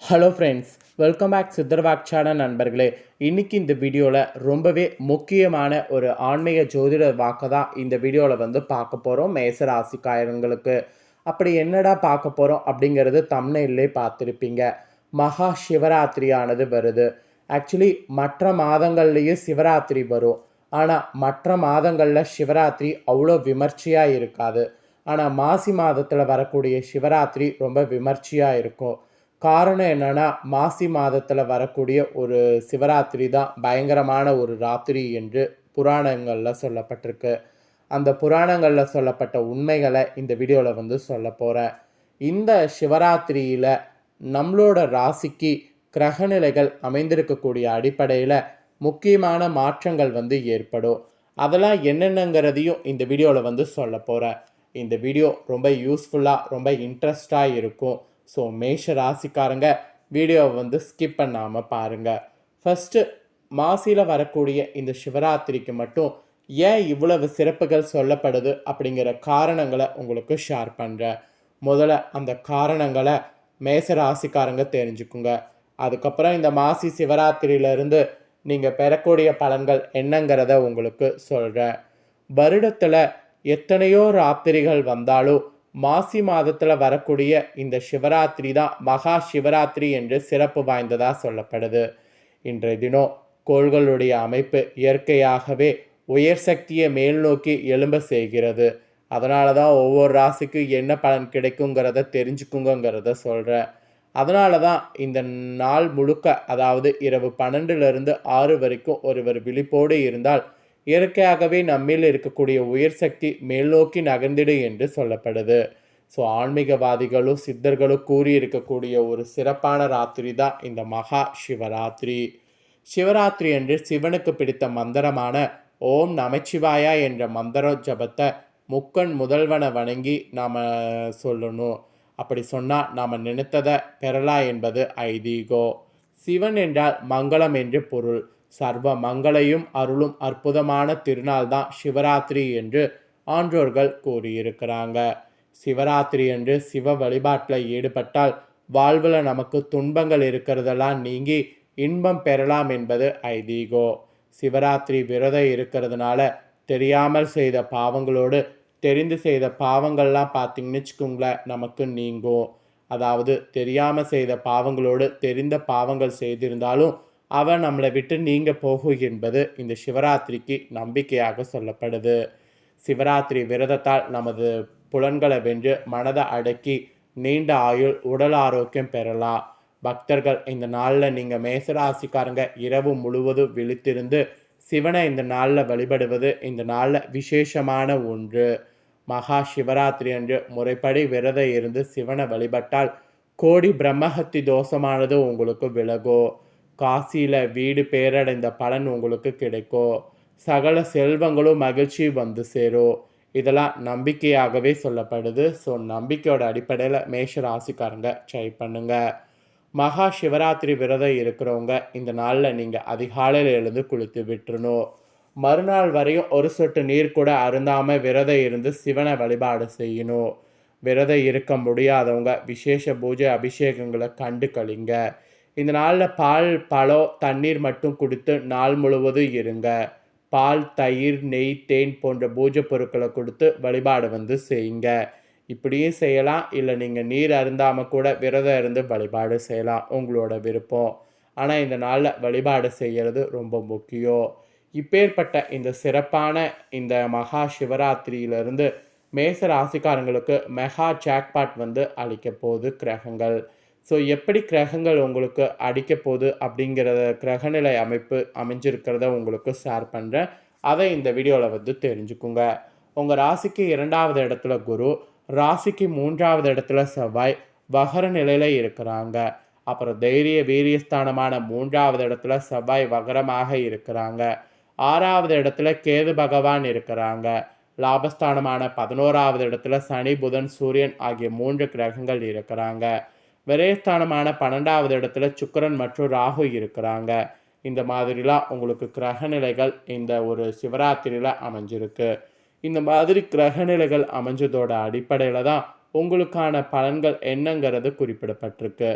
Hello friends, welcome back சித்தர்வாக்சான நண்பர்களே. இன்றைக்கி இந்த வீடியோவில் ரொம்பவே முக்கியமான ஒரு ஆன்மீக ஜோதிட வாக்கை தான் இந்த வீடியோவில் பார்க்க போகிறோம். மேசராசிக்காரங்களுக்கு அப்படி என்னடா பார்க்க போகிறோம் அப்படிங்கிறது தம்ப்நெயிலே பார்த்துருப்பீங்க. மகா சிவராத்திரியானது வருது. ஆக்சுவலி மற்ற மாதங்கள்லேயும் சிவராத்திரி வரும். ஆனால் மற்ற மாதங்களில் சிவராத்திரி அவ்வளோ விமர்சையாக இருக்காது. ஆனால் மாசி மாதத்தில் வரக்கூடிய சிவராத்திரி ரொம்ப விமர்சையாக இருக்கும். காரணம் என்னென்னா, மாசி மாதத்தில் வரக்கூடிய ஒரு சிவராத்திரி தான் பயங்கரமான ஒரு ராத்திரி என்று புராணங்களில் சொல்லப்பட்டிருக்கு. அந்த புராணங்களில் சொல்லப்பட்ட உண்மைகளை இந்த வீடியோவில் சொல்ல போகிறேன். இந்த சிவராத்திரியில் நம்மளோட ராசிக்கு கிரகநிலைகள் அமைந்திருக்கக்கூடிய அடிப்படையில் முக்கியமான மாற்றங்கள் ஏற்படும். அதெல்லாம் என்னென்னங்கிறதையும் இந்த வீடியோவில் சொல்ல போகிறேன். இந்த வீடியோ ரொம்ப யூஸ்ஃபுல்லாக ரொம்ப இன்ட்ரெஸ்டாக இருக்கும். ஸோ மேஷ ராசிக்காரங்க வீடியோவை ஸ்கிப் பண்ணாமல் பாருங்கள். ஃபஸ்ட்டு மாசியில் வரக்கூடிய இந்த சிவராத்திரிக்கு மட்டும் ஏன் இவ்வளவு சிறப்புகள் சொல்லப்படுது அப்படிங்கிற காரணங்களை உங்களுக்கு ஷேர் பண்ணுறேன். முதல்ல அந்த காரணங்களை மேஷ ராசிக்காரங்க தெரிஞ்சுக்குங்க. அதுக்கப்புறம் இந்த மாசி சிவராத்திரியிலிருந்து நீங்கள் பெறக்கூடிய பலன்கள் என்னங்கிறத உங்களுக்கு சொல்கிறேன். வருடத்தில் எத்தனையோ ராத்திரிகள் வந்தாலும் மாசி மாதத்தில் வரக்கூடிய இந்த சிவராத்திரி தான் மகா சிவராத்திரி என்று சிறப்பு வாய்ந்ததாக சொல்லப்படுது. இன்றைய தினம் கோள்களுடைய அமைப்பு இயற்கையாகவே உயர் சக்தியை மேல் நோக்கி எழும்ப செய்கிறது. அதனால தான் ஒவ்வொரு ராசிக்கு என்ன பலன் கிடைக்குங்கிறத தெரிஞ்சுக்குங்கிறத சொல்கிறேன். அதனால தான் இந்த நாள் முழுக்க, அதாவது இரவு 12லிருந்து 6 வரைக்கும் ஒருவர் விழிப்போடு இருந்தால் இயற்கையாகவே நம்மில் இருக்கக்கூடிய உயர் சக்தி மேல் நோக்கி நகர்ந்திடு என்று சொல்லப்படுது. ஸோ ஆன்மீகவாதிகளும் சித்தர்களும் கூறியிருக்கக்கூடிய ஒரு சிறப்பான ராத்திரி தான் இந்த மகா சிவராத்திரி. சிவராத்திரி என்று சிவனுக்கு பிடித்த மந்திரமான ஓம் நமச்சிவாயா என்ற மந்திர ஜபத்தை முக்கண் முதல்வனை வணங்கி நாம் சொல்லணும். அப்படி சொன்னால் நாம் நினைத்ததை பெறலாம் என்பது ஐதீகம். சிவன் என்றால் மங்களம் என்று பொருள். சர்வ மங்களையும் அருளும் அற்புதமான திருநாள் தான் சிவராத்திரி என்று ஆன்றோர்கள் கூறியிருக்கிறாங்க. சிவராத்திரி என்று சிவ வழிபாட்டில் ஈடுபட்டால் வாழ்வில் நமக்கு துன்பங்கள் இருக்கிறதெல்லாம் நீங்கி இன்பம் பெறலாம் என்பது ஐதீகம். சிவராத்திரி விரதம் இருக்கிறதுனால தெரியாமல் செய்த பாவங்களோடு தெரிந்து செய்த பாவங்கள்லாம் பார்த்திங்கன்னு வச்சுக்கோங்களேன் நமக்கு நீங்கும். அதாவது தெரியாமல் செய்த பாவங்களோடு தெரிந்த பாவங்கள் செய்திருந்தாலும் அவன் நம்மளை விட்டு நீங்க போகும் என்பது இந்த சிவராத்திரிக்கு நம்பிக்கையாக சொல்லப்படுது. சிவராத்திரி விரதத்தால் நமது புலன்களை வென்று மனதை அடக்கி நீண்ட ஆயுள் உடல் ஆரோக்கியம் பெறலாம். பக்தர்கள் இந்த நாளில் நீங்கள் மேசராசிக்காரங்க இரவு முழுவதும் விழித்திருந்து சிவனை இந்த நாளில் வழிபடுவது இந்த நாளில் விசேஷமான ஒன்று. மகா சிவராத்திரி அன்று முறைப்படி விரதம் இருந்து சிவனை வழிபட்டால் கோடி பிரம்மஹத்தி தோஷமானது உங்களுக்கு விலகும். காசியில் வீடு பேரடைந்த பலன் உங்களுக்கு கிடைக்கும். சகல செல்வங்களும் மகிழ்ச்சி சேரும். இதெல்லாம் நம்பிக்கையாகவே சொல்லப்படுது. ஸோ நம்பிக்கையோட அடிப்படையில் மேஷ ராசிக்காரங்க ட்ரை பண்ணுங்க. மகா சிவராத்திரி விரதம் இருக்கிறவங்க இந்த நாளில் நீங்கள் அதிகாலையில் எழுந்து குளித்து விட்டுறணும். மறுநாள் வரையும் ஒரு சொட்டு நீர் கூட அருந்தாமல் விரதம் இருந்து சிவனை வழிபாடு செய்யணும். விரதம் இருக்க முடியாதவங்க விசேஷ பூஜை அபிஷேகங்களை கண்டு கழிங்க. இந்த நாளில் பால் பழம் தண்ணீர் மட்டும் கொடுத்து நாள் முழுவதும் இருங்க. பால் தயிர் நெய் தேன் போன்ற பூஜை பொருட்களை கொடுத்து வழிபாடு செய்யுங்க. இப்படியும் செய்யலாம். இல்லை நீங்கள் நீர் அருந்தாமல் கூட விரதம் இருந்து வழிபாடு செய்யலாம், உங்களோட விருப்பம். ஆனால் இந்த நாளில் வழிபாடு செய்கிறது ரொம்ப முக்கியம். இப்பேற்பட்ட இந்த சிறப்பான இந்த மகா சிவராத்திரியிலிருந்து மேச ராசிக்காரங்களுக்கு மெகா ஜாக்பாட் அளிக்க போகுது கிரகங்கள். ஸோ எப்படி கிரகங்கள் உங்களுக்கு அடிக்க போகுது அப்படிங்கிற கிரகநிலை அமைப்பு அமைஞ்சிருக்கிறத உங்களுக்கு ஷேர் பண்ணுறேன். அதை இந்த வீடியோவில் தெரிஞ்சுக்குங்க. உங்கள் ராசிக்கு 2வது இடத்துல குரு, ராசிக்கு 3வது இடத்துல செவ்வாய் வகர நிலையில் இருக்கிறாங்க. அப்புறம் தைரிய வீரியஸ்தானமான 3வது இடத்துல செவ்வாய் வகரமாக இருக்கிறாங்க. 6வது இடத்துல கேது பகவான் இருக்கிறாங்க. லாபஸ்தானமான 11வது இடத்துல சனி புதன் சூரியன் ஆகிய 3 கிரகங்கள் இருக்கிறாங்க. விரயஸ்தானமான 12வது இடத்துல சுக்கிரன் மற்றும் ராகு இருக்கிறாங்க. இந்த மாதிரிலாம் உங்களுக்கு கிரகநிலைகள் இந்த ஒரு சிவராத்திரியில் அமைஞ்சிருக்கு. இந்த மாதிரி கிரகநிலைகள் அமைஞ்சதோட அடிப்படையில் தான் உங்களுக்கான பலன்கள் என்னங்கிறது குறிப்பிடப்பட்டிருக்கு.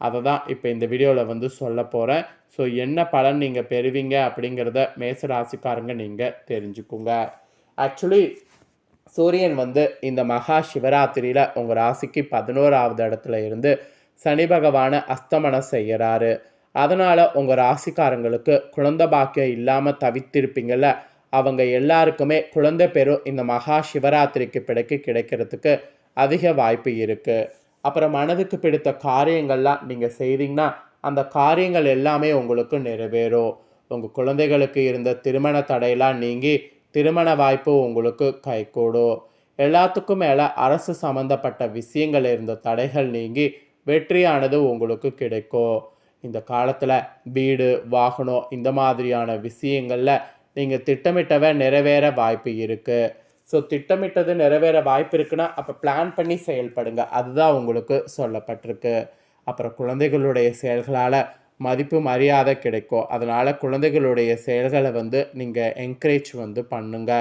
அதை தான் இப்போ இந்த வீடியோவில் வந்து சொல்ல போகிறேன். ஸோ என்ன பலன் நீங்கள் பெறுவீங்க அப்படிங்கிறத மேச ராசிக்காரங்க நீங்கள் தெரிஞ்சுக்குங்க. ஆக்சுவலி சூரியன் வந்து இந்த மகா சிவராத்திரியில் உங்கள் ராசிக்கு 11வது இடத்துல இருந்து சனி பகவானை அஸ்தமனம் செய்கிறாரு. அதனால் உங்கள் ராசிக்காரங்களுக்கு குழந்தை பாக்கியம் இல்லாமல் தவித்திருப்பீங்கள்ல, அவங்க எல்லாருக்குமே குழந்தை பெறும் இந்த மகா சிவராத்திரிக்கு பிறகு கிடைக்கிறதுக்கு அதிக வாய்ப்பு இருக்குது. அப்புறம் மனதுக்கு பிடித்த காரியங்கள்லாம் நீங்கள் செய்தீங்கன்னா அந்த காரியங்கள் எல்லாமே உங்களுக்கு நிறைவேறும். உங்கள் குழந்தைகளுக்கு இருந்த திருமண தடையெல்லாம் நீங்கி திருமண வாய்ப்பு உங்களுக்கு கைகூடும். எல்லாத்துக்கும் மேலே அரசு சம்மந்தப்பட்ட விஷயங்கள் இருந்த தடைகள் நீங்கி வெற்றியானது உங்களுக்கு கிடைக்கும். இந்த காலத்தில் வீடு வாகனம் இந்த மாதிரியான விஷயங்களில் நீங்கள் திட்டமிட்டவை நிறைவேற வாய்ப்பு இருக்குது. ஸோ திட்டமிட்டது நிறைவேற வாய்ப்பு இருக்குன்னா அப்போ பிளான் பண்ணி செயல்படுங்க, அதுதான் உங்களுக்கு சொல்லப்பட்டிருக்கு. அப்புறம் குழந்தைகளுடைய செயல்களால் மதிப்பு மரியாதை கிடைக்கும். அதனால் குழந்தைகளுடைய செயல்களை வந்து நீங்கள் என்கரேஜ் வந்து பண்ணுங்க.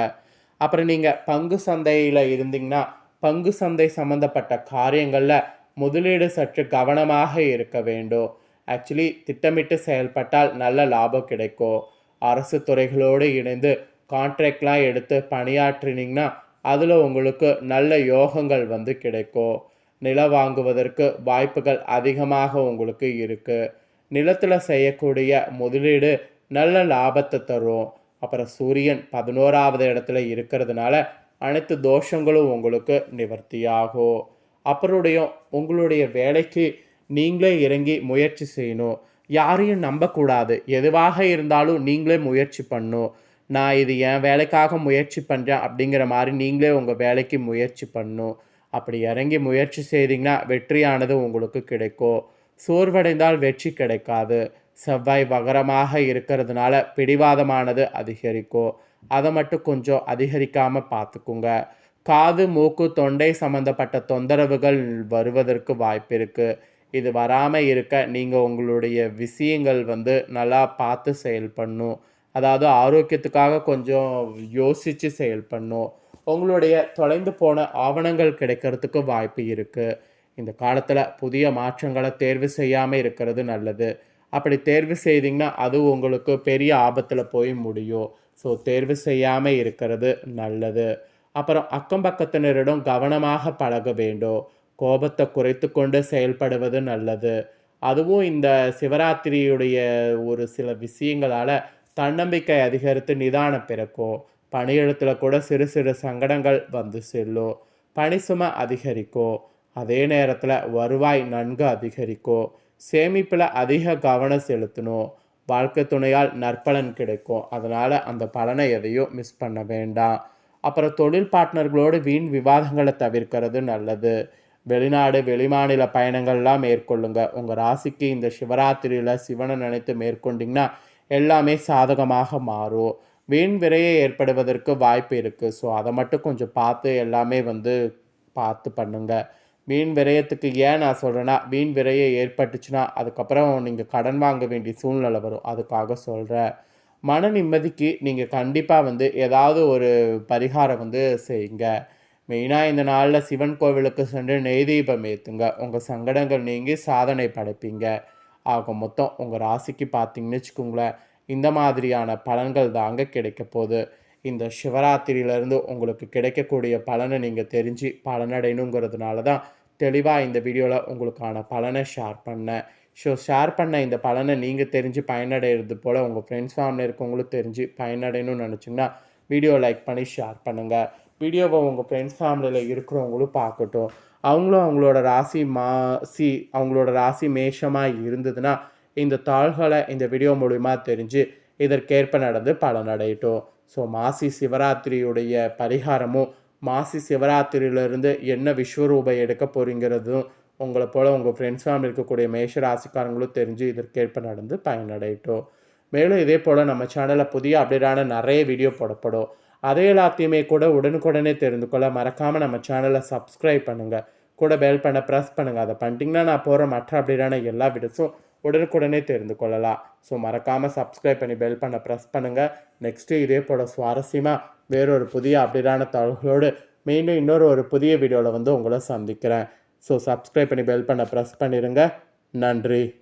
அப்புறம் நீங்கள் பங்கு சந்தையில் இருந்தீங்கன்னா பங்கு சந்தை சம்மந்தப்பட்ட காரியங்களில் முதலீடு சற்று கவனமாக இருக்க வேண்டும். ஆக்சுவலி திட்டமிட்டு செயல்பட்டால் நல்ல லாபம் கிடைக்கும். அரசு துறைகளோடு இணைந்து கான்ட்ராக்ட்லாம் எடுத்து பணியாற்றினீங்கன்னா அதில் உங்களுக்கு நல்ல யோகங்கள் வந்து கிடைக்கும். நிலம் வாங்குவதற்கு வாய்ப்புகள் அதிகமாக உங்களுக்கு இருக்குது. நிலத்தில் செய்யக்கூடிய முதலீடு நல்ல லாபத்தை தரும். அப்புறம் சூரியன் 11வது இடத்துல இருக்கிறதுனால அனைத்து தோஷங்களும் உங்களுக்கு நிவர்த்தியாகும். அப்புறம் உங்களுடைய வேலைக்கு நீங்களே இறங்கி முயற்சி செய்யணும். யாரையும் நம்பக்கூடாது. எதுவாக இருந்தாலும் நீங்களே முயற்சி பண்ணணும். நான் இது என் வேலைக்காக முயற்சி பண்ணுறேன் அப்படிங்கிற மாதிரி நீங்களே உங்கள் வேலைக்கு முயற்சி பண்ணணும். அப்படி இறங்கி முயற்சி செய்தீங்கன்னா வெற்றியானது உங்களுக்கு கிடைக்கும். சோர்வடைந்தால் வெற்றி கிடைக்காது. செவ்வாய் வகரமாக இருக்கிறதுனால பிடிவாதமானது அதிகரிக்கும். அதை மட்டும் கொஞ்சம் அதிகரிக்காமல் பார்த்துக்குங்க. காது மூக்கு தொண்டை சம்மந்தப்பட்ட தொந்தரவுகள் வருவதற்கு வாய்ப்பு இருக்குது. இது வராமல் இருக்க நீங்கள் உங்களுடைய விஷயங்கள் வந்து நல்லா பார்த்து செயல்படணும். அதாவது ஆரோக்கியத்துக்காக கொஞ்சம் யோசித்து செயல்படணும். உங்களுடைய தொலைந்து போன ஆவணங்கள் கிடைக்கிறதுக்கு வாய்ப்பு இருக்குது. இந்த காலத்தில் புதிய மாற்றங்களை தேர்வு செய்யாமல் இருக்கிறது நல்லது. அப்படி தேர்வு செய்தீங்கன்னா அது உங்களுக்கு பெரிய ஆபத்தில் போய் முடியும். ஸோ தேர்வு செய்யாமல் இருக்கிறது நல்லது. அப்புறம் அக்கம் பக்கத்தினரிடம் கவனமாக பழக வேண்டும். கோபத்தை குறைத்து கொண்டு செயல்படுவது நல்லது. அதுவும் இந்த சிவராத்திரியுடைய ஒரு சில விஷயங்களால் தன்னம்பிக்கை அதிகரித்து நிதானம் பிறக்கும். பணியிடத்தில் கூட சிறு சிறு சங்கடங்கள் வந்து செல்லும். பணி சுமை அதிகரிக்கும். அதே நேரத்தில் வருவாய் நன்கு அதிகரிக்கும். சேமிப்பில் அதிக கவனம் செலுத்தணும். வாழ்க்கை துணையால் நற்பலன் கிடைக்கும். அதனால் அந்த பலனை எதையும் மிஸ் பண்ண வேண்டாம். அப்புறம் தொழில் பார்ட்னர்களோடு வீண் விவாதங்களை தவிர்க்கிறது நல்லது. வெளிநாடு வெளிமாநில பயணங்கள்லாம் மேற்கொள்ளுங்க. உங்கள் ராசிக்கு இந்த சிவராத்திரியில் சிவனை நினைத்து மேற்கொண்டிங்கன்னா எல்லாமே சாதகமாக மாறும். வீண் விரையை ஏற்படுவதற்கு வாய்ப்பு இருக்குது. ஸோ அதை மட்டும் கொஞ்சம் பார்த்து எல்லாமே வந்து பார்த்து பண்ணுங்க. வீண் விரயத்துக்கு ஏன் நான் சொல்கிறேன்னா, வீண் விரையை ஏற்பட்டுச்சுன்னா அதுக்கப்புறம் நீங்கள் கடன் வாங்க வேண்டிய சூழ்நிலை வரும். அதுக்காக சொல்கிறேன். மன நிம்மதிக்கு நீங்கள் கண்டிப்பாக வந்து ஏதாவது ஒரு பரிகாரம் வந்து செய்யுங்க. மெயினாக இந்த நாளில் சிவன் கோவிலுக்கு சென்று நெய் தீபம் ஏற்றுங்க. உங்கள் சங்கடங்கள் நீங்கி சாதனை படைப்பீங்க. ஆக மொத்தம் உங்கள் ராசிக்கு பார்த்தீங்கன்னு வச்சுக்கோங்களேன், இந்த மாதிரியான பலன்கள் தாங்க கிடைக்க போகுது. இந்த சிவராத்திரியிலேருந்து உங்களுக்கு கிடைக்கக்கூடிய பலனை நீங்கள் தெரிஞ்சு பலனடையணுங்கிறதுனால தான் தெளிவாக இந்த வீடியோவில் உங்களுக்கான பலனை ஷேர் பண்ணேன். ஸோ ஷேர் பண்ண இந்த பலனை நீங்கள் தெரிஞ்சு பயனடைகிறது போல் உங்கள் ஃப்ரெண்ட்ஸ் ஃபேமிலி இருக்கவங்களும் தெரிஞ்சு பயனடையணும்னு நினச்சிங்கன்னா வீடியோ லைக் பண்ணி ஷேர் பண்ணுங்கள். வீடியோவை உங்கள் ஃப்ரெண்ட்ஸ் ஃபேமிலியில் இருக்கிறவங்களும் பார்க்கட்டும். அவங்களும் அவங்களோட ராசி மேஷமாக இருந்ததுன்னா இந்த தாள்களை இந்த வீடியோ மூலிமா தெரிஞ்சு இதற்கேற்ப நடந்து பலனடையட்டும். ஸோ மாசி சிவராத்திரியுடைய பரிகாரமும் மாசி சிவராத்திரியிலிருந்து என்ன விஸ்வரூபம் எடுக்க போகிறீங்கிறதும் உங்களை போல் உங்கள் ஃப்ரெண்ட்ஸ் ஃபேமிலி இருக்கக்கூடிய மேஷ ராசிக்காரங்களும் தெரிஞ்சு இதற்கேற்ப நடந்து பயனடையட்டும். மேலும் இதே போல் நம்ம சேனலில் புதிய அப்டேட்டான நிறைய வீடியோ போடப்படும். அதே எல்லாத்தையுமே கூட உடனுக்குடனே தெரிந்து கொள்ள மறக்காமல் நம்ம சேனலை சப்ஸ்கிரைப் பண்ணுங்கள். கூட பெல் பண்ண ப்ரெஸ் பண்ணுங்கள். அதை பண்ணிட்டீங்கன்னா நான் போகிற மற்ற அப்டேட்டான எல்லா வீடியோஸும் உடனுக்குடனே தெரிந்து கொள்ளலாம். ஸோ மறக்காமல் சப்ஸ்கிரைப் பண்ணி பெல் பண்ண ப்ரெஸ் பண்ணுங்கள். நெக்ஸ்ட்டு இதே போல் சுவாரஸ்யமாக வேறொரு புதிய அப்டேட்டான தகவலோடு மீண்டும் ஒரு புதிய வீடியோவில் வந்து உங்களை சந்திக்கிறேன். ஸோ சப்ஸ்கிரைப் பண்ணி பெல் பண்ண ப்ரெஸ் பண்ணிடுங்க. நன்றி.